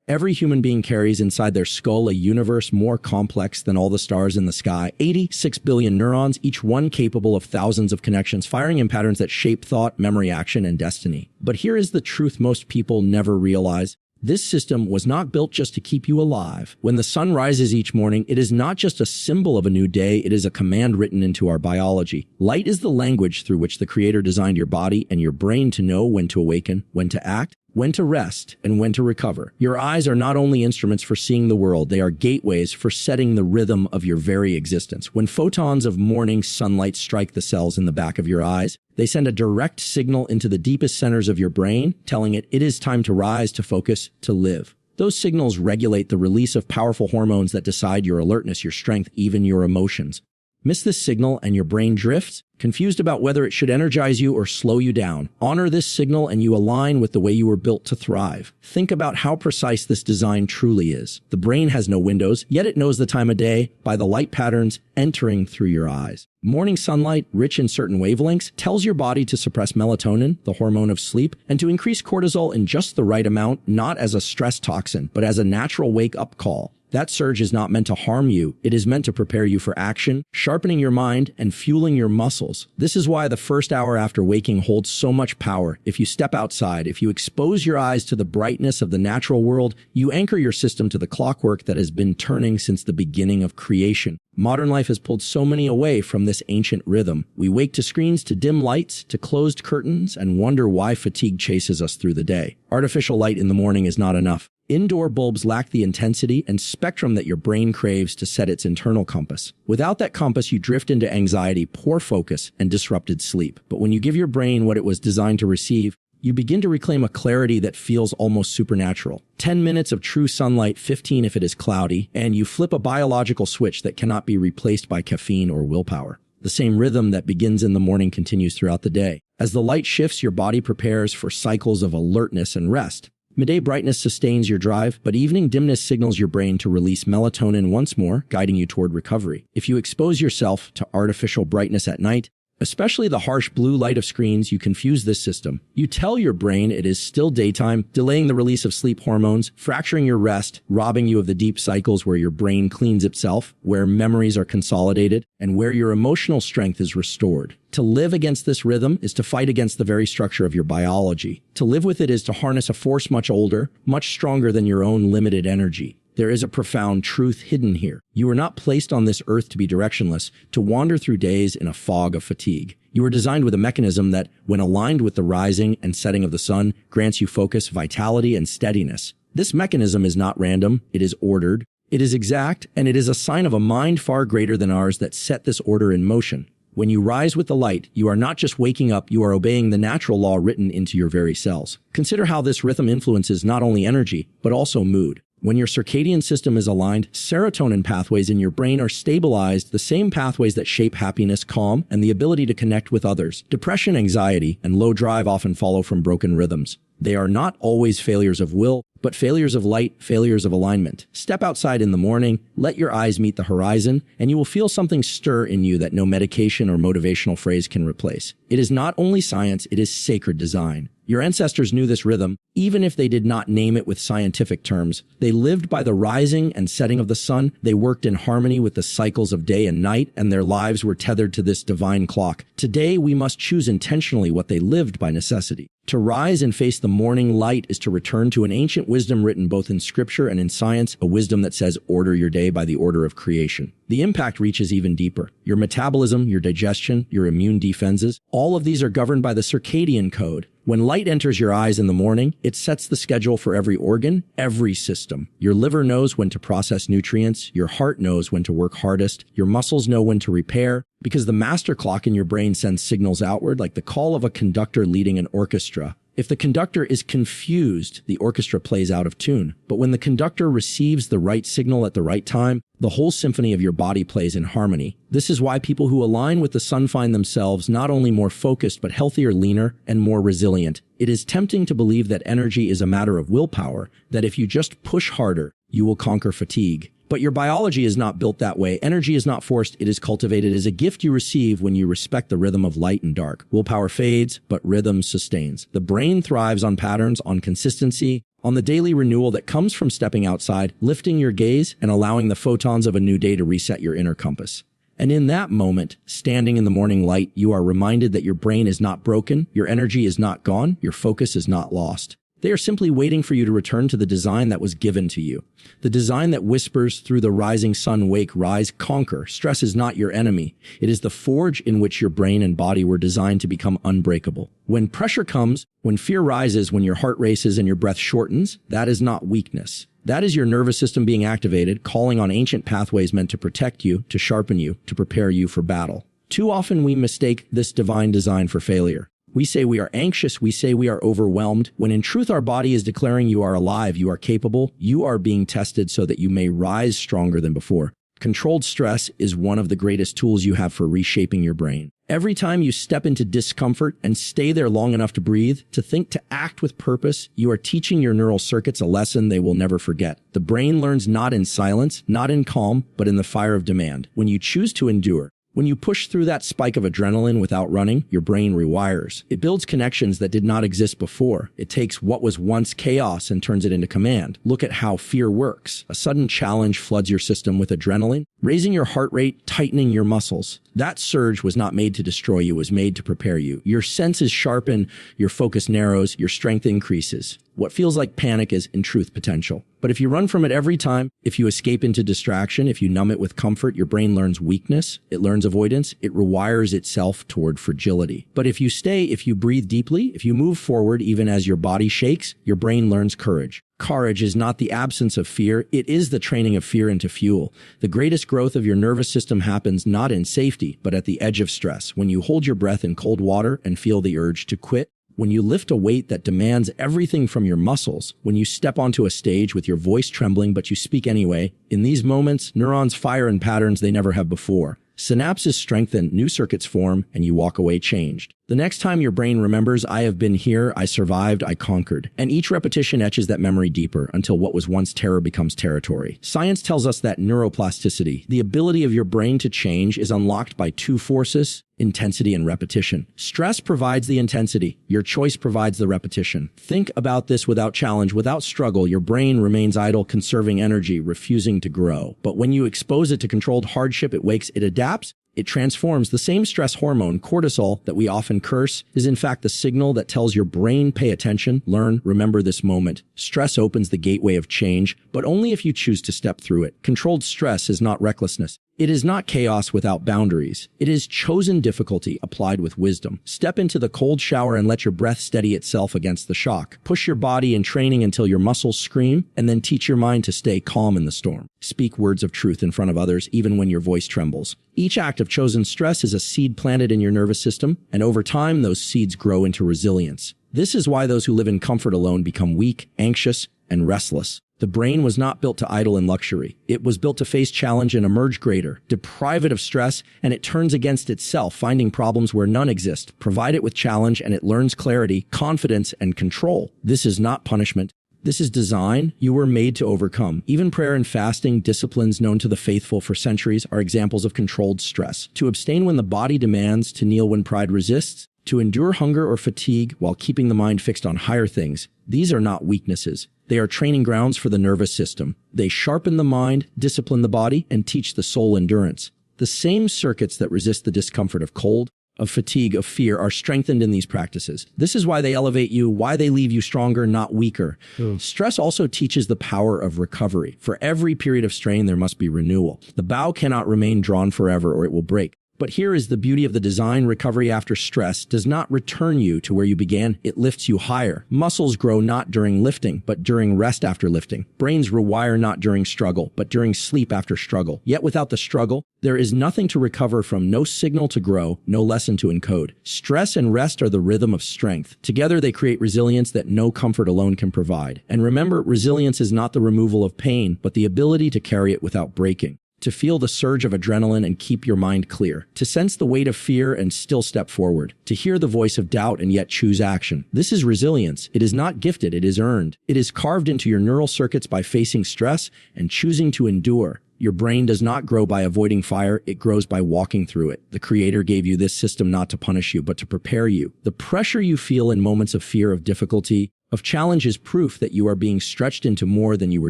Every human being carries inside their skull a universe more complex than all the stars in the sky. 86 billion neurons, each one capable of thousands of connections, firing in patterns that shape thought, memory, action, and destiny. But here is the truth most people never realize. This system was not built just to keep you alive. When the sun rises each morning, it is not just a symbol of a new day, it is a command written into our biology. Light is the language through which the Creator designed your body and your brain to know when to awaken, when to act, when to rest, and when to recover. Your eyes are not only instruments for seeing the world, they are gateways for setting the rhythm of your very existence. When photons of morning sunlight strike the cells in the back of your eyes, they send a direct signal into the deepest centers of your brain, telling it is time to rise, to focus, to live. Those signals regulate the release of powerful hormones that decide your alertness, your strength, even your emotions. Miss this signal and your brain drifts, confused about whether it should energize you or slow you down. Honor this signal and you align with the way you were built to thrive. Think about how precise this design truly is. The brain has no windows, yet it knows the time of day by the light patterns entering through your eyes. Morning sunlight, rich in certain wavelengths, tells your body to suppress melatonin, the hormone of sleep, and to increase cortisol in just the right amount, not as a stress toxin, but as a natural wake-up call. That surge is not meant to harm you. It is meant to prepare you for action, sharpening your mind and fueling your muscles. This is why the first hour after waking holds so much power. If you step outside, if you expose your eyes to the brightness of the natural world, you anchor your system to the clockwork that has been turning since the beginning of creation. Modern life has pulled so many away from this ancient rhythm. We wake to screens, to dim lights, to closed curtains, and wonder why fatigue chases us through the day. Artificial light in the morning is not enough. Indoor bulbs lack the intensity and spectrum that your brain craves to set its internal compass. Without that compass, you drift into anxiety, poor focus, and disrupted sleep. But when you give your brain what it was designed to receive, you begin to reclaim a clarity that feels almost supernatural. 10 minutes of true sunlight, 15 if it is cloudy, and you flip a biological switch that cannot be replaced by caffeine or willpower. The same rhythm that begins in the morning continues throughout the day. As the light shifts, your body prepares for cycles of alertness and rest. Midday brightness sustains your drive, but evening dimness signals your brain to release melatonin once more, guiding you toward recovery. If you expose yourself to artificial brightness at night, especially the harsh blue light of screens, you confuse this system. You tell your brain it is still daytime, delaying the release of sleep hormones, fracturing your rest, robbing you of the deep cycles where your brain cleans itself, where memories are consolidated, and where your emotional strength is restored. To live against this rhythm is to fight against the very structure of your biology. To live with it is to harness a force much older, much stronger than your own limited energy. There is a profound truth hidden here. You were not placed on this earth to be directionless, to wander through days in a fog of fatigue. You were designed with a mechanism that, when aligned with the rising and setting of the sun, grants you focus, vitality, and steadiness. This mechanism is not random, it is ordered, it is exact, and it is a sign of a mind far greater than ours that set this order in motion. When you rise with the light, you are not just waking up, you are obeying the natural law written into your very cells. Consider how this rhythm influences not only energy, but also mood. When your circadian system is aligned, serotonin pathways in your brain are stabilized, the same pathways that shape happiness, calm, and the ability to connect with others. Depression, anxiety, and low drive often follow from broken rhythms. They are not always failures of will, but failures of light, failures of alignment. Step outside in the morning, let your eyes meet the horizon, and you will feel something stir in you that no medication or motivational phrase can replace. It is not only science, it is sacred design. Your ancestors knew this rhythm, even if they did not name it with scientific terms. They lived by the rising and setting of the sun, they worked in harmony with the cycles of day and night, and their lives were tethered to this divine clock. Today, we must choose intentionally what they lived by necessity. To rise and face the morning light is to return to an ancient wisdom written both in scripture and in science, a wisdom that says, order your day by the order of creation. The impact reaches even deeper. Your metabolism, your digestion, your immune defenses, all of these are governed by the circadian code. When light enters your eyes in the morning, it sets the schedule for every organ, every system. Your liver knows when to process nutrients, your heart knows when to work hardest, your muscles know when to repair, because the master clock in your brain sends signals outward like the call of a conductor leading an orchestra. If the conductor is confused, the orchestra plays out of tune. But when the conductor receives the right signal at the right time, the whole symphony of your body plays in harmony. This is why people who align with the sun find themselves not only more focused, but healthier, leaner, and more resilient. It is tempting to believe that energy is a matter of willpower, that if you just push harder, you will conquer fatigue. But your biology is not built that way. Energy is not forced, it is cultivated as a gift you receive when you respect the rhythm of light and dark. Willpower fades, but rhythm sustains. The brain thrives on patterns, on consistency, on the daily renewal that comes from stepping outside, lifting your gaze, and allowing the photons of a new day to reset your inner compass. And in that moment, standing in the morning light, you are reminded that your brain is not broken, your energy is not gone, your focus is not lost. They are simply waiting for you to return to the design that was given to you. The design that whispers through the rising sun, wake, rise, conquer. Stress is not your enemy. It is the forge in which your brain and body were designed to become unbreakable. When pressure comes, when fear rises, when your heart races and your breath shortens, that is not weakness. That is your nervous system being activated, calling on ancient pathways meant to protect you, to sharpen you, to prepare you for battle. Too often we mistake this divine design for failure. We say we are anxious, we say we are overwhelmed, when in truth our body is declaring you are alive, you are capable, you are being tested so that you may rise stronger than before. Controlled stress is one of the greatest tools you have for reshaping your brain. Every time you step into discomfort and stay there long enough to breathe, to think, to act with purpose, you are teaching your neural circuits a lesson they will never forget. The brain learns not in silence, not in calm, but in the fire of demand. When you choose to endure, when you push through that spike of adrenaline without running, your brain rewires. It builds connections that did not exist before. It takes what was once chaos and turns it into command. Look at how fear works. A sudden challenge floods your system with adrenaline, raising your heart rate, tightening your muscles. That surge was not made to destroy you, it was made to prepare you. Your senses sharpen, your focus narrows, your strength increases. What feels like panic is, in truth, potential. But if you run from it every time, if you escape into distraction, if you numb it with comfort, your brain learns weakness, it learns avoidance, it rewires itself toward fragility. But if you stay, if you breathe deeply, if you move forward even as your body shakes, your brain learns courage. Courage is not the absence of fear, it is the training of fear into fuel. The greatest growth of your nervous system happens not in safety, but at the edge of stress, when you hold your breath in cold water and feel the urge to quit. When you lift a weight that demands everything from your muscles, when you step onto a stage with your voice trembling but you speak anyway, in these moments, neurons fire in patterns they never have before. Synapses strengthen, new circuits form, and you walk away changed. The next time your brain remembers, I have been here, I survived, I conquered. And each repetition etches that memory deeper until what was once terror becomes territory. Science tells us that neuroplasticity, the ability of your brain to change, is unlocked by two forces: intensity and repetition. Stress provides the intensity. Your choice provides the repetition. Think about this: without challenge, without struggle, your brain remains idle, conserving energy, refusing to grow. But when you expose it to controlled hardship, it wakes, it adapts, it transforms. The same stress hormone, cortisol, that we often curse, is in fact the signal that tells your brain, pay attention, learn, remember this moment. Stress opens the gateway of change, but only if you choose to step through it. Controlled stress is not recklessness. It is not chaos without boundaries. It is chosen difficulty applied with wisdom. Step into the cold shower and let your breath steady itself against the shock. Push your body in training until your muscles scream, and then teach your mind to stay calm in the storm. Speak words of truth in front of others, even when your voice trembles. Each act of chosen stress is a seed planted in your nervous system, and over time, those seeds grow into resilience. This is why those who live in comfort alone become weak, anxious, and restless. The brain was not built to idle in luxury. It was built to face challenge and emerge greater. Deprive it of stress, and it turns against itself, finding problems where none exist. Provide it with challenge, and it learns clarity, confidence, and control. This is not punishment. This is design. You were made to overcome. Even prayer and fasting, disciplines known to the faithful for centuries, are examples of controlled stress. To abstain when the body demands, to kneel when pride resists, to endure hunger or fatigue while keeping the mind fixed on higher things. These are not weaknesses. They are training grounds for the nervous system. They sharpen the mind, discipline the body, and teach the soul endurance. The same circuits that resist the discomfort of cold, of fatigue, of fear are strengthened in these practices. This is why they elevate you, why they leave you stronger, not weaker. Stress also teaches the power of recovery. For every period of strain, there must be renewal. The bow cannot remain drawn forever or it will break. But here is the beauty of the design. Recovery after stress does not return you to where you began. It lifts you higher. Muscles grow not during lifting, but during rest after lifting. Brains rewire not during struggle, but during sleep after struggle. Yet without the struggle, there is nothing to recover from, no signal to grow, no lesson to encode. Stress and rest are the rhythm of strength. Together they create resilience that no comfort alone can provide. And remember, resilience is not the removal of pain, but the ability to carry it without breaking. To feel the surge of adrenaline and keep your mind clear. To sense the weight of fear and still step forward. To hear the voice of doubt and yet choose action. This is resilience. It is not gifted, it is earned. It is carved into your neural circuits by facing stress and choosing to endure. Your brain does not grow by avoiding fire, it grows by walking through it. The Creator gave you this system not to punish you, but to prepare you. The pressure you feel in moments of fear, of difficulty, of challenge is proof that you are being stretched into more than you were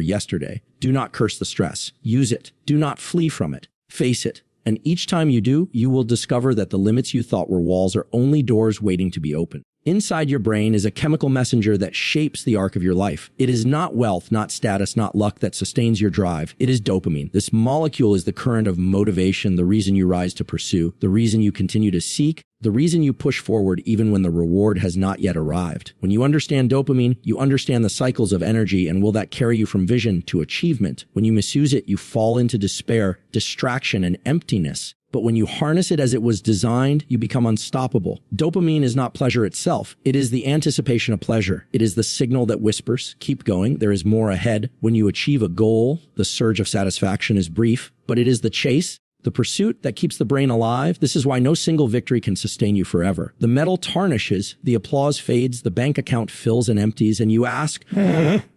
yesterday. Do not curse the stress. Use it. Do not flee from it. Face it. And each time you do, you will discover that the limits you thought were walls are only doors waiting to be opened. Inside your brain is a chemical messenger that shapes the arc of your life. It is not wealth, not status, not luck that sustains your drive. It is dopamine. This molecule is the current of motivation, the reason you rise to pursue, the reason you continue to seek, the reason you push forward even when the reward has not yet arrived. When you understand dopamine, you understand the cycles of energy, and will that carry you from vision to achievement. When you misuse it, you fall into despair, distraction, and emptiness. But when you harness it as it was designed, you become unstoppable. Dopamine is not pleasure itself. It is the anticipation of pleasure. It is the signal that whispers, keep going, there is more ahead. When you achieve a goal, the surge of satisfaction is brief, but it is the chase, the pursuit that keeps the brain alive. This is why no single victory can sustain you forever. The medal tarnishes, the applause fades, the bank account fills and empties, and you ask,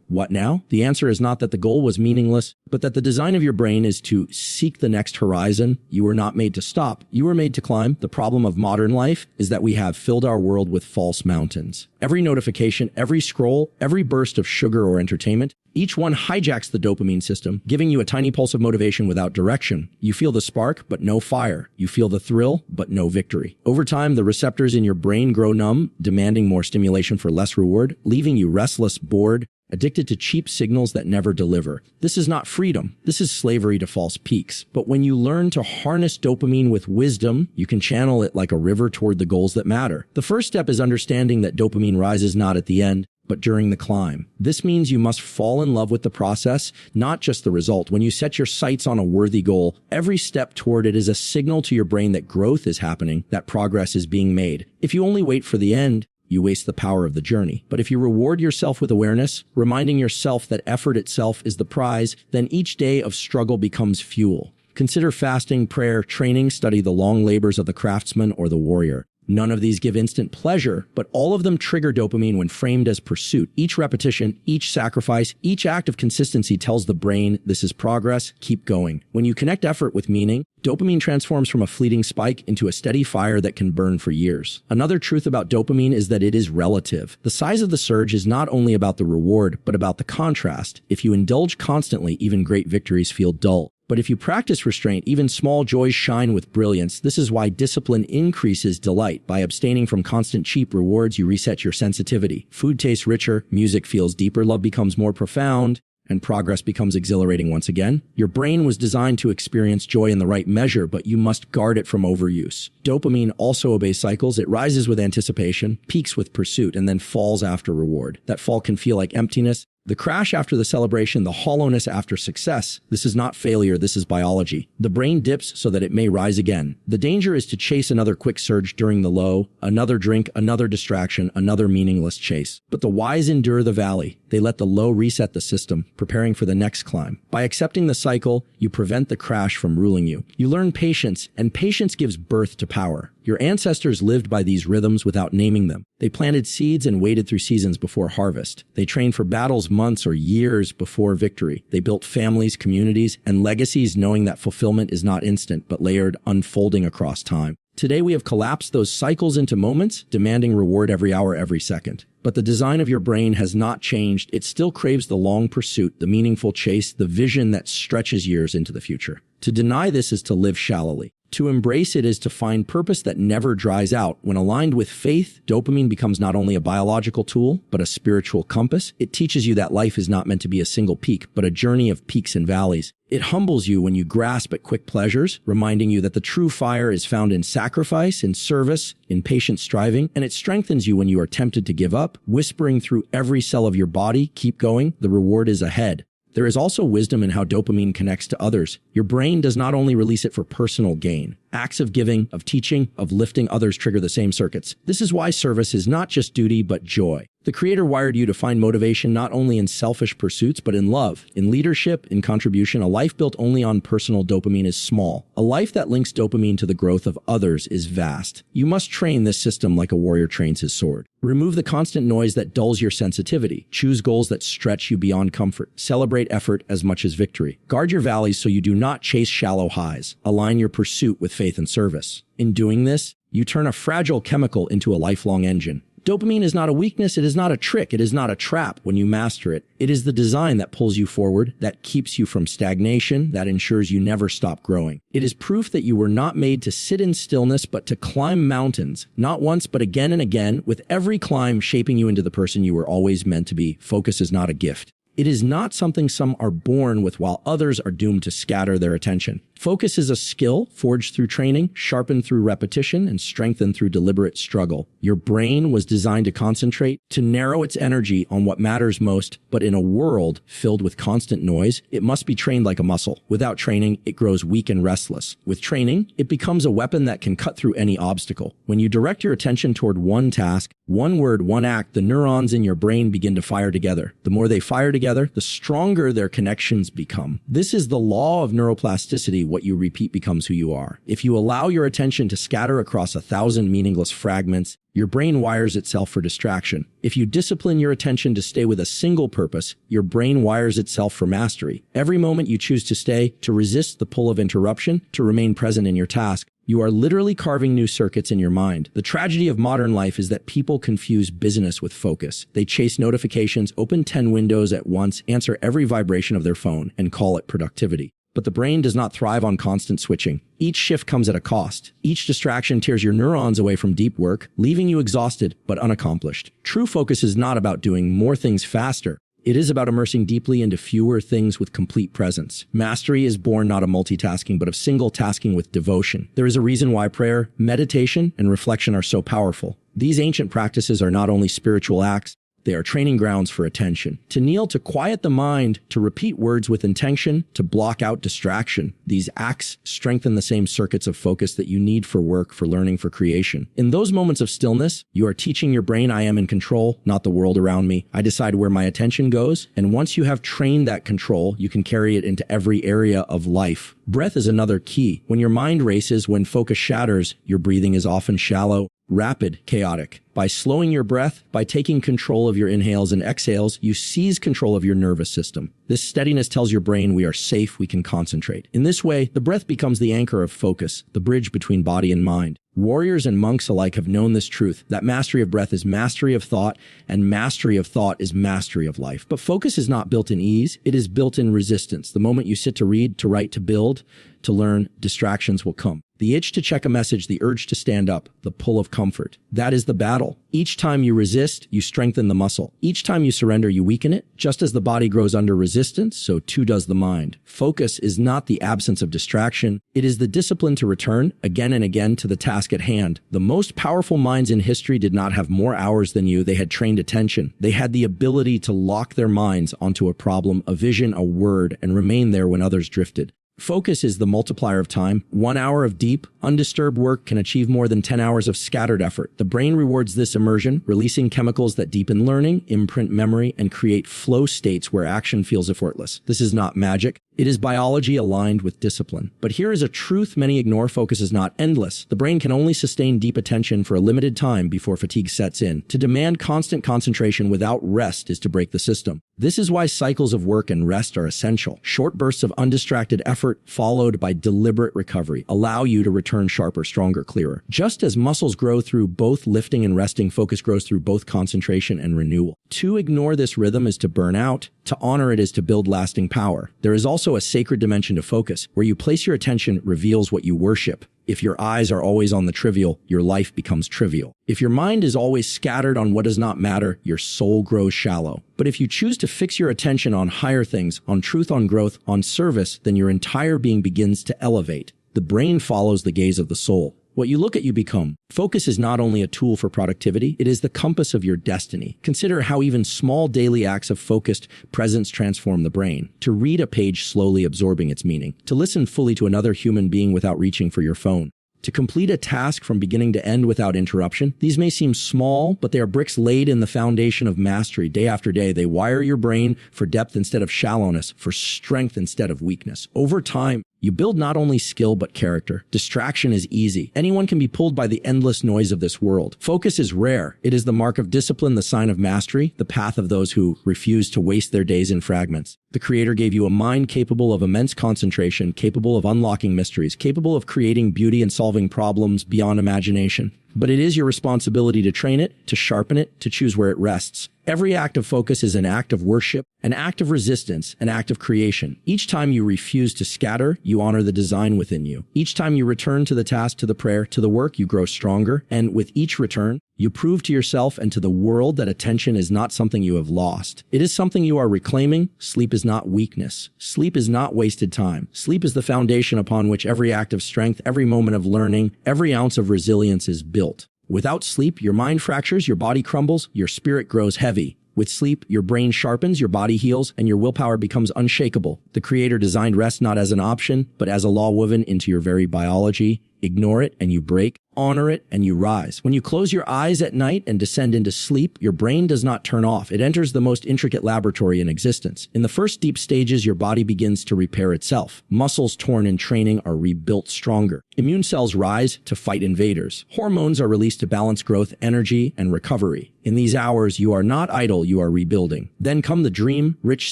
what now? The answer is not that the goal was meaningless, but that the design of your brain is to seek the next horizon. You were not made to stop. You were made to climb. The problem of modern life is that we have filled our world with false mountains. Every notification, every scroll, every burst of sugar or entertainment, each one hijacks the dopamine system, giving you a tiny pulse of motivation without direction. You feel the spark, but no fire. You feel the thrill, but no victory. Over time, the receptors in your brain grow numb, demanding more stimulation for less reward, leaving you restless, bored, addicted to cheap signals that never deliver. This is not freedom. This is slavery to false peaks. But when you learn to harness dopamine with wisdom, you can channel it like a river toward the goals that matter. The first step is understanding that dopamine rises not at the end, but during the climb. This means you must fall in love with the process, not just the result. When you set your sights on a worthy goal, every step toward it is a signal to your brain that growth is happening, that progress is being made. If you only wait for the end, you waste the power of the journey. But if you reward yourself with awareness, reminding yourself that effort itself is the prize, then each day of struggle becomes fuel. Consider fasting, prayer, training, study the long labors of the craftsman or the warrior. None of these give instant pleasure, but all of them trigger dopamine when framed as pursuit. Each repetition, each sacrifice, each act of consistency tells the brain, this is progress, keep going. When you connect effort with meaning, dopamine transforms from a fleeting spike into a steady fire that can burn for years. Another truth about dopamine is that it is relative. The size of the surge is not only about the reward, but about the contrast. If you indulge constantly, even great victories feel dull. But if you practice restraint, even small joys shine with brilliance. This is why discipline increases delight. By abstaining from constant cheap rewards, you reset your sensitivity. Food tastes richer, music feels deeper, love becomes more profound, and progress becomes exhilarating once again. Your brain was designed to experience joy in the right measure, but you must guard it from overuse. Dopamine also obeys cycles. It rises with anticipation, peaks with pursuit, and then falls after reward. That fall can feel like emptiness, the crash after the celebration, the hollowness after success. This is not failure, this is biology. The brain dips so that it may rise again. The danger is to chase another quick surge during the low, another drink, another distraction, another meaningless chase. But the wise endure the valley. They let the low reset the system, preparing for the next climb. By accepting the cycle, you prevent the crash from ruling you. You learn patience, and patience gives birth to power. Your ancestors lived by these rhythms without naming them. They planted seeds and waited through seasons before harvest. They trained for battles months or years before victory. They built families, communities, and legacies knowing that fulfillment is not instant, but layered, unfolding across time. Today we have collapsed those cycles into moments, demanding reward every hour, every second. But the design of your brain has not changed. It still craves the long pursuit, the meaningful chase, the vision that stretches years into the future. To deny this is to live shallowly. To embrace it is to find purpose that never dries out. When aligned with faith, dopamine becomes not only a biological tool, but a spiritual compass. It teaches you that life is not meant to be a single peak, but a journey of peaks and valleys. It humbles you when you grasp at quick pleasures, reminding you that the true fire is found in sacrifice, in service, in patient striving, and it strengthens you when you are tempted to give up, whispering through every cell of your body, keep going, the reward is ahead. There is also wisdom in how dopamine connects to others. Your brain does not only release it for personal gain. Acts of giving, of teaching, of lifting others trigger the same circuits. This is why service is not just duty, but joy. The Creator wired you to find motivation not only in selfish pursuits, but in love, in leadership, in contribution. A life built only on personal dopamine is small. A life that links dopamine to the growth of others is vast. You must train this system like a warrior trains his sword. Remove the constant noise that dulls your sensitivity. Choose goals that stretch you beyond comfort. Celebrate effort as much as victory. Guard your valleys so you do not chase shallow highs. Align your pursuit with faith and service. In doing this, you turn a fragile chemical into a lifelong engine. Dopamine is not a weakness, it is not a trick, it is not a trap when you master it. It is the design that pulls you forward, that keeps you from stagnation, that ensures you never stop growing. It is proof that you were not made to sit in stillness, but to climb mountains, not once, but again and again, with every climb shaping you into the person you were always meant to be. Focus is not a gift. It is not something some are born with while others are doomed to scatter their attention. Focus is a skill forged through training, sharpened through repetition, and strengthened through deliberate struggle. Your brain was designed to concentrate, to narrow its energy on what matters most, but in a world filled with constant noise, it must be trained like a muscle. Without training, it grows weak and restless. With training, it becomes a weapon that can cut through any obstacle. When you direct your attention toward one task, one word, one act, the neurons in your brain begin to fire together. The more they fire together, the stronger their connections become. This is the law of neuroplasticity. What you repeat becomes who you are. If you allow your attention to scatter across 1,000 meaningless fragments, your brain wires itself for distraction. If you discipline your attention to stay with a single purpose, your brain wires itself for mastery. Every moment you choose to stay, to resist the pull of interruption, to remain present in your task, you are literally carving new circuits in your mind. The tragedy of modern life is that people confuse business with focus. They chase notifications, open 10 windows at once, answer every vibration of their phone, and call it productivity. But the brain does not thrive on constant switching. Each shift comes at a cost. Each distraction tears your neurons away from deep work, leaving you exhausted but unaccomplished. True focus is not about doing more things faster. It is about immersing deeply into fewer things with complete presence. Mastery is born not of multitasking, but of single tasking with devotion. There is a reason why prayer, meditation, and reflection are so powerful. These ancient practices are not only spiritual acts, they are training grounds for attention. To kneel, to quiet the mind, to repeat words with intention, to block out distraction. These acts strengthen the same circuits of focus that you need for work, for learning, for creation. In those moments of stillness, you are teaching your brain, I am in control, not the world around me. I decide where my attention goes. And once you have trained that control, you can carry it into every area of life. Breath is another key. When your mind races, when focus shatters, your breathing is often shallow, rapid, chaotic. By slowing your breath, by taking control of your inhales and exhales, you seize control of your nervous system. This steadiness tells your brain we are safe, we can concentrate. In this way, the breath becomes the anchor of focus, the bridge between body and mind. Warriors and monks alike have known this truth, that mastery of breath is mastery of thought, and mastery of thought is mastery of life. But focus is not built in ease, it is built in resistance. The moment you sit to read, to write, to build, to learn, distractions will come. The itch to check a message, the urge to stand up, the pull of comfort. That is the battle. Each time you resist, you strengthen the muscle. Each time you surrender, you weaken it. Just as the body grows under resistance, so too does the mind. Focus is not the absence of distraction. It is the discipline to return again and again to the task at hand. The most powerful minds in history did not have more hours than you. They had trained attention. They had the ability to lock their minds onto a problem, a vision, a word, and remain there when others drifted. Focus is the multiplier of time. 1 hour of deep, undisturbed work can achieve more than 10 hours of scattered effort. The brain rewards this immersion, releasing chemicals that deepen learning, imprint memory, and create flow states where action feels effortless. This is not magic. It is biology aligned with discipline. But here is a truth many ignore. Focus is not endless. The brain can only sustain deep attention for a limited time before fatigue sets in. To demand constant concentration without rest is to break the system. This is why cycles of work and rest are essential. Short bursts of undistracted effort followed by deliberate recovery allow you to return sharper, stronger, clearer. Just as muscles grow through both lifting and resting, focus grows through both concentration and renewal. To ignore this rhythm is to burn out. To honor it is to build lasting power. There is also a sacred dimension to focus. Where you place your attention reveals what you worship. If your eyes are always on the trivial, your life becomes trivial. If your mind is always scattered on what does not matter, your soul grows shallow. But if you choose to fix your attention on higher things, on truth, on growth, on service, then your entire being begins to elevate. The brain follows the gaze of the soul. What you look at, you become. Focus is not only a tool for productivity, it is the compass of your destiny. Consider how even small daily acts of focused presence transform the brain. To read a page slowly absorbing its meaning. To listen fully to another human being without reaching for your phone. To complete a task from beginning to end without interruption, these may seem small, but they are bricks laid in the foundation of mastery. Day after day, they wire your brain for depth instead of shallowness, for strength instead of weakness. Over time, you build not only skill but character. Distraction is easy. Anyone can be pulled by the endless noise of this world. Focus is rare. It is the mark of discipline, the sign of mastery, the path of those who refuse to waste their days in fragments. The Creator gave you a mind capable of immense concentration, capable of unlocking mysteries, capable of creating beauty and solving problems beyond imagination. But it is your responsibility to train it, to sharpen it, to choose where it rests. Every act of focus is an act of worship, an act of resistance, an act of creation. Each time you refuse to scatter, you honor the design within you. Each time you return to the task, to the prayer, to the work, you grow stronger. And with each return, you prove to yourself and to the world that attention is not something you have lost. It is something you are reclaiming. Sleep is not weakness. Sleep is not wasted time. Sleep is the foundation upon which every act of strength, every moment of learning, every ounce of resilience is built. Without sleep, your mind fractures, your body crumbles, your spirit grows heavy. With sleep, your brain sharpens, your body heals, and your willpower becomes unshakable. The Creator designed rest not as an option, but as a law woven into your very biology. Ignore it and you break. Honor it and you rise. When you close your eyes at night and descend into sleep, your brain does not turn off. It enters the most intricate laboratory in existence. In the first deep stages, your body begins to repair itself. Muscles torn in training are rebuilt stronger. Immune cells rise to fight invaders. Hormones are released to balance growth, energy, and recovery. In these hours, you are not idle, you are rebuilding. Then come the dream-rich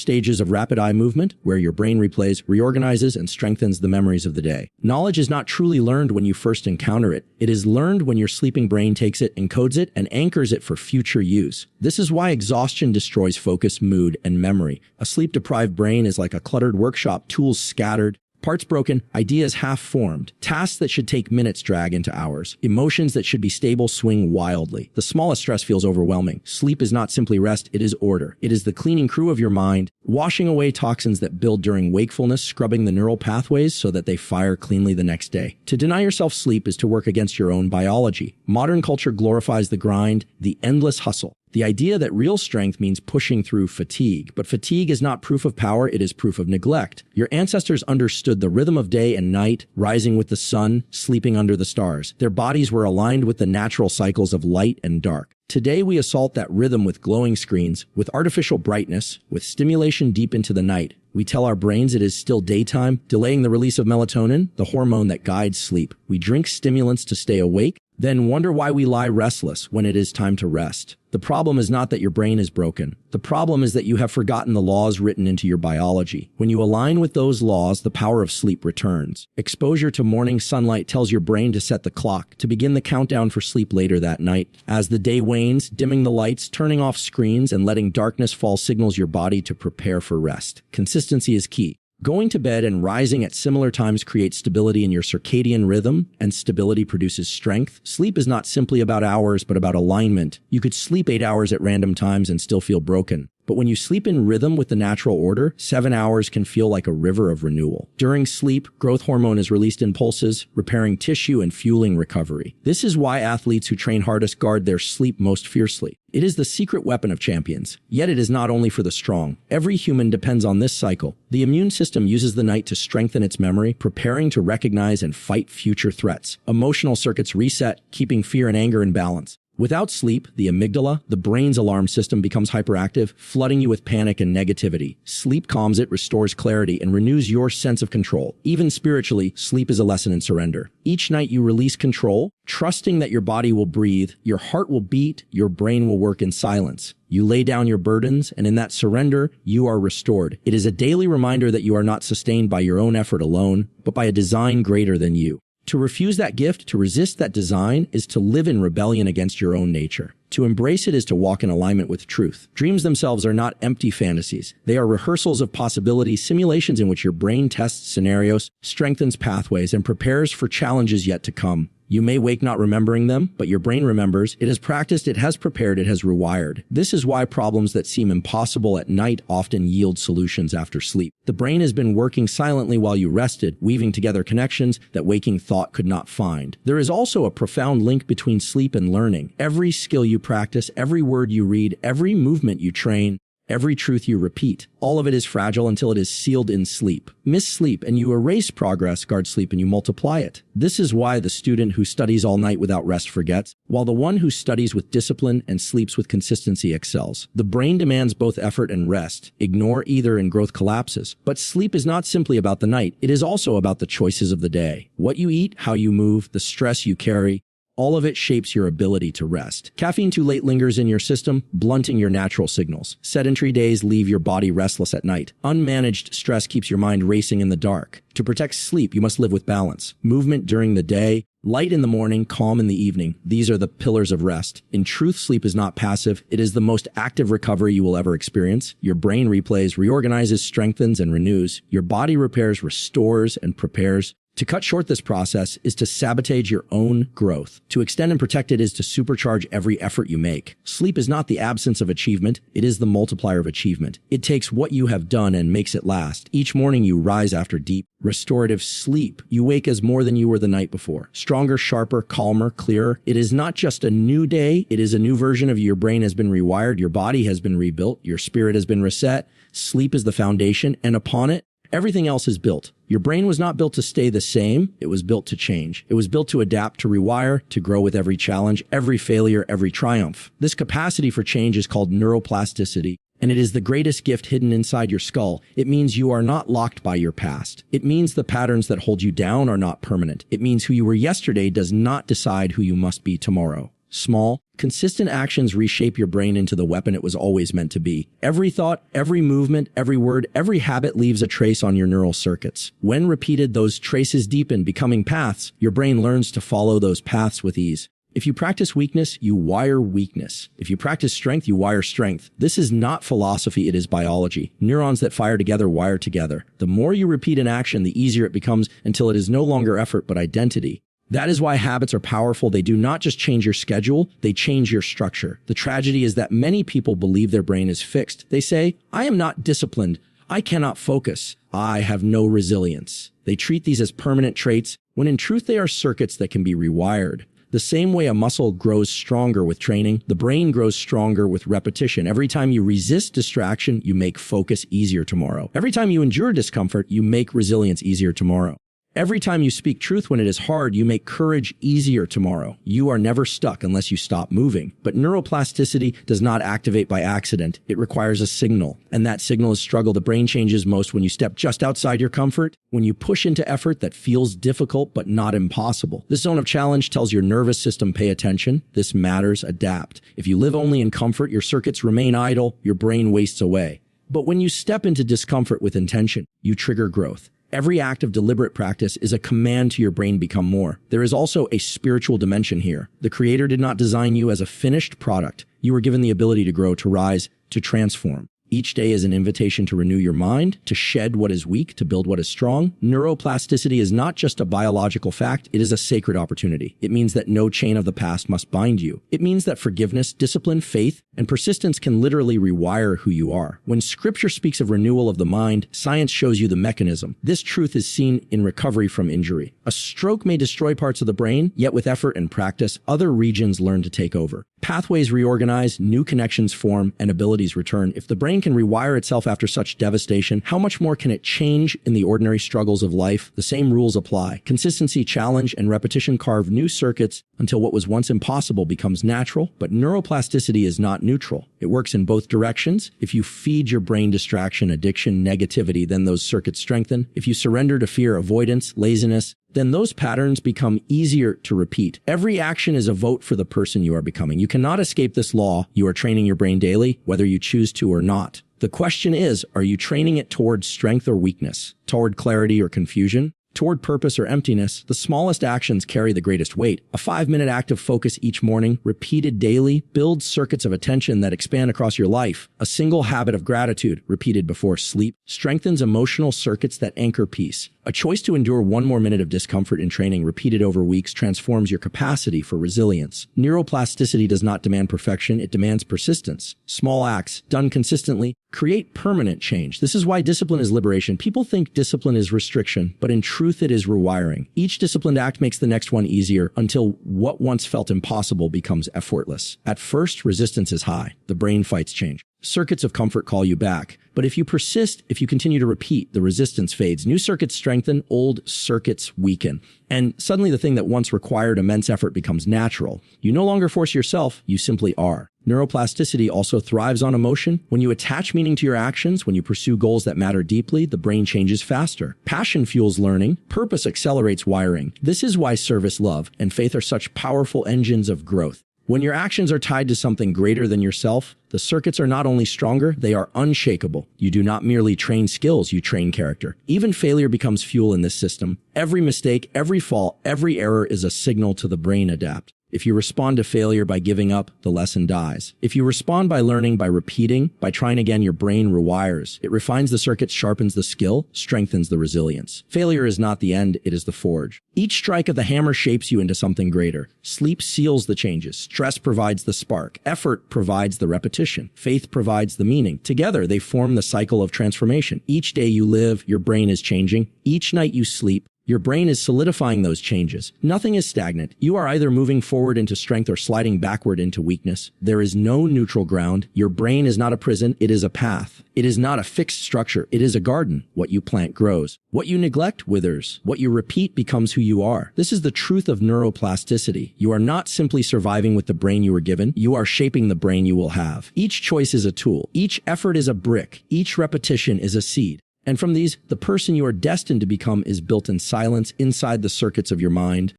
stages of rapid eye movement, where your brain replays, reorganizes, and strengthens the memories of the day. Knowledge is not truly learned when you first encounter it. It is learned when your sleeping brain takes it, encodes it, and anchors it for future use. This is why exhaustion destroys focus, mood, and memory. A sleep-deprived brain is like a cluttered workshop, tools scattered, parts broken, ideas half-formed. Tasks that should take minutes drag into hours. Emotions that should be stable swing wildly. The smallest stress feels overwhelming. Sleep is not simply rest, it is order. It is the cleaning crew of your mind, washing away toxins that build during wakefulness, scrubbing the neural pathways so that they fire cleanly the next day. To deny yourself sleep is to work against your own biology. Modern culture glorifies the grind, the endless hustle. The idea that real strength means pushing through fatigue. But fatigue is not proof of power, it is proof of neglect. Your ancestors understood the rhythm of day and night, rising with the sun, sleeping under the stars. Their bodies were aligned with the natural cycles of light and dark. Today we assault that rhythm with glowing screens, with artificial brightness, with stimulation deep into the night. We tell our brains it is still daytime, delaying the release of melatonin, the hormone that guides sleep. We drink stimulants to stay awake, then wonder why we lie restless when it is time to rest. The problem is not that your brain is broken. The problem is that you have forgotten the laws written into your biology. When you align with those laws, the power of sleep returns. Exposure to morning sunlight tells your brain to set the clock, to begin the countdown for sleep later that night. As the day wanes, dimming the lights, turning off screens, and letting darkness fall signals your body to prepare for rest. Consistency is key. Going to bed and rising at similar times creates stability in your circadian rhythm, and stability produces strength. Sleep is not simply about hours, but about alignment. You could sleep 8 hours at random times and still feel broken. But when you sleep in rhythm with the natural order, 7 hours can feel like a river of renewal. During sleep, growth hormone is released in pulses, repairing tissue and fueling recovery. This is why athletes who train hardest guard their sleep most fiercely. It is the secret weapon of champions. Yet it is not only for the strong. Every human depends on this cycle. The immune system uses the night to strengthen its memory, preparing to recognize and fight future threats. Emotional circuits reset, keeping fear and anger in balance. Without sleep, the amygdala, the brain's alarm system, becomes hyperactive, flooding you with panic and negativity. Sleep calms it, restores clarity, and renews your sense of control. Even spiritually, sleep is a lesson in surrender. Each night you release control, trusting that your body will breathe, your heart will beat, your brain will work in silence. You lay down your burdens, and in that surrender, you are restored. It is a daily reminder that you are not sustained by your own effort alone, but by a design greater than you. To refuse that gift, to resist that design, is to live in rebellion against your own nature. To embrace it is to walk in alignment with truth. Dreams themselves are not empty fantasies. They are rehearsals of possibility, simulations in which your brain tests scenarios, strengthens pathways, and prepares for challenges yet to come. You may wake not remembering them, but your brain remembers. It has practiced, it has prepared, it has rewired. This is why problems that seem impossible at night often yield solutions after sleep. The brain has been working silently while you rested, weaving together connections that waking thought could not find. There is also a profound link between sleep and learning. Every skill you practice, every word you read, every movement you train, Every truth you repeat, all of it is fragile until it is sealed in sleep. Miss sleep and you erase progress, guard sleep and you multiply it. This is why the student who studies all night without rest forgets, while the one who studies with discipline and sleeps with consistency excels. The brain demands both effort and rest. Ignore either and growth collapses. But sleep is not simply about the night. It is also about the choices of the day. What you eat, how you move, the stress you carry, all of it shapes your ability to rest. Caffeine too late lingers in your system, blunting your natural signals. Sedentary days leave your body restless at night. Unmanaged stress keeps your mind racing in the dark. To protect sleep, you must live with balance. Movement during the day, light in the morning, calm in the evening. These are the pillars of rest. In truth, sleep is not passive. It is the most active recovery you will ever experience. Your brain replays, reorganizes, strengthens, and renews. Your body repairs, restores, and prepares. To cut short this process is to sabotage your own growth. To extend and protect it is to supercharge every effort you make. Sleep is not the absence of achievement. It is the multiplier of achievement. It takes what you have done and makes it last. Each morning you rise after deep, restorative sleep. You wake as more than you were the night before. Stronger, sharper, calmer, clearer. It is not just a new day. It is a new version of you. Your brain has been rewired. Your body has been rebuilt. Your spirit has been reset. Sleep is the foundation, and upon it, everything else is built. Your brain was not built to stay the same. It was built to change. It was built to adapt, to rewire, to grow with every challenge, every failure, every triumph. This capacity for change is called neuroplasticity, and it is the greatest gift hidden inside your skull. It means you are not locked by your past. It means the patterns that hold you down are not permanent. It means who you were yesterday does not decide who you must be tomorrow. Small, consistent actions reshape your brain into the weapon it was always meant to be. Every thought, every movement, every word, every habit leaves a trace on your neural circuits. When repeated, those traces deepen, becoming paths. Your brain learns to follow those paths with ease. If you practice weakness, you wire weakness. If you practice strength, you wire strength. This is not philosophy, it is biology. Neurons that fire together wire together. The more you repeat an action, the easier it becomes until it is no longer effort but identity. That is why habits are powerful. They do not just change your schedule, they change your structure. The tragedy is that many people believe their brain is fixed. They say, I am not disciplined. I cannot focus. I have no resilience. They treat these as permanent traits, when in truth they are circuits that can be rewired. The same way a muscle grows stronger with training, the brain grows stronger with repetition. Every time you resist distraction, you make focus easier tomorrow. Every time you endure discomfort, you make resilience easier tomorrow. Every time you speak truth when it is hard, you make courage easier tomorrow. You are never stuck unless you stop moving. But neuroplasticity does not activate by accident. It requires a signal. And that signal is struggle. The brain changes most when you step just outside your comfort, when you push into effort that feels difficult but not impossible. This zone of challenge tells your nervous system, pay attention. This matters, adapt. If you live only in comfort, your circuits remain idle, your brain wastes away. But when you step into discomfort with intention, you trigger growth. Every act of deliberate practice is a command to your brain become more. There is also a spiritual dimension here. The Creator did not design you as a finished product. You were given the ability to grow, to rise, to transform. Each day is an invitation to renew your mind, to shed what is weak, to build what is strong. Neuroplasticity is not just a biological fact, it is a sacred opportunity. It means that no chain of the past must bind you. It means that forgiveness, discipline, faith, and persistence can literally rewire who you are. When Scripture speaks of renewal of the mind, science shows you the mechanism. This truth is seen in recovery from injury. A stroke may destroy parts of the brain, yet with effort and practice, other regions learn to take over. Pathways reorganize, new connections form, and abilities return. If the brain can rewire itself after such devastation, how much more can it change in the ordinary struggles of life? The same rules apply. Consistency, challenge, and repetition carve new circuits until what was once impossible becomes natural. But neuroplasticity is not neutral. It works in both directions. If you feed your brain distraction, addiction, negativity, then those circuits strengthen. If you surrender to fear, avoidance, laziness, then those patterns become easier to repeat. Every action is a vote for the person you are becoming. You cannot escape this law. You are training your brain daily, whether you choose to or not. The question is, are you training it towards strength or weakness, toward clarity or confusion, toward purpose or emptiness? The smallest actions carry the greatest weight. A 5-minute act of focus each morning, repeated daily, builds circuits of attention that expand across your life. A single habit of gratitude, repeated before sleep, strengthens emotional circuits that anchor peace. A choice to endure 1 more minute of discomfort in training repeated over weeks transforms your capacity for resilience. Neuroplasticity does not demand perfection, it demands persistence. Small acts, done consistently, create permanent change. This is why discipline is liberation. People think discipline is restriction, but in truth it is rewiring. Each disciplined act makes the next one easier until what once felt impossible becomes effortless. At first, resistance is high. The brain fights change. Circuits of comfort call you back. But if you persist, if you continue to repeat, the resistance fades. New circuits strengthen, old circuits weaken. And suddenly the thing that once required immense effort becomes natural. You no longer force yourself, you simply are. Neuroplasticity also thrives on emotion. When you attach meaning to your actions, when you pursue goals that matter deeply, the brain changes faster. Passion fuels learning. Purpose accelerates wiring. This is why service, love, and faith are such powerful engines of growth. When your actions are tied to something greater than yourself, the circuits are not only stronger, they are unshakable. You do not merely train skills, you train character. Even failure becomes fuel in this system. Every mistake, every fall, every error is a signal to the brain adapt. If you respond to failure by giving up, the lesson dies. If you respond by learning, by repeating, by trying again, your brain rewires. It refines the circuits, sharpens the skill, strengthens the resilience. Failure is not the end, it is the forge. Each strike of the hammer shapes you into something greater. Sleep seals the changes. Stress provides the spark. Effort provides the repetition. Faith provides the meaning. Together, they form the cycle of transformation. Each day you live, your brain is changing. Each night you sleep, your brain is solidifying those changes. Nothing is stagnant. You are either moving forward into strength or sliding backward into weakness. There is no neutral ground. Your brain is not a prison. It is a path. It is not a fixed structure. It is a garden. What you plant grows. What you neglect withers. What you repeat becomes who you are. This is the truth of neuroplasticity. You are not simply surviving with the brain you were given. You are shaping the brain you will have. Each choice is a tool. Each effort is a brick. Each repetition is a seed. And from these, the person you are destined to become is built in silence inside the circuits of your mind.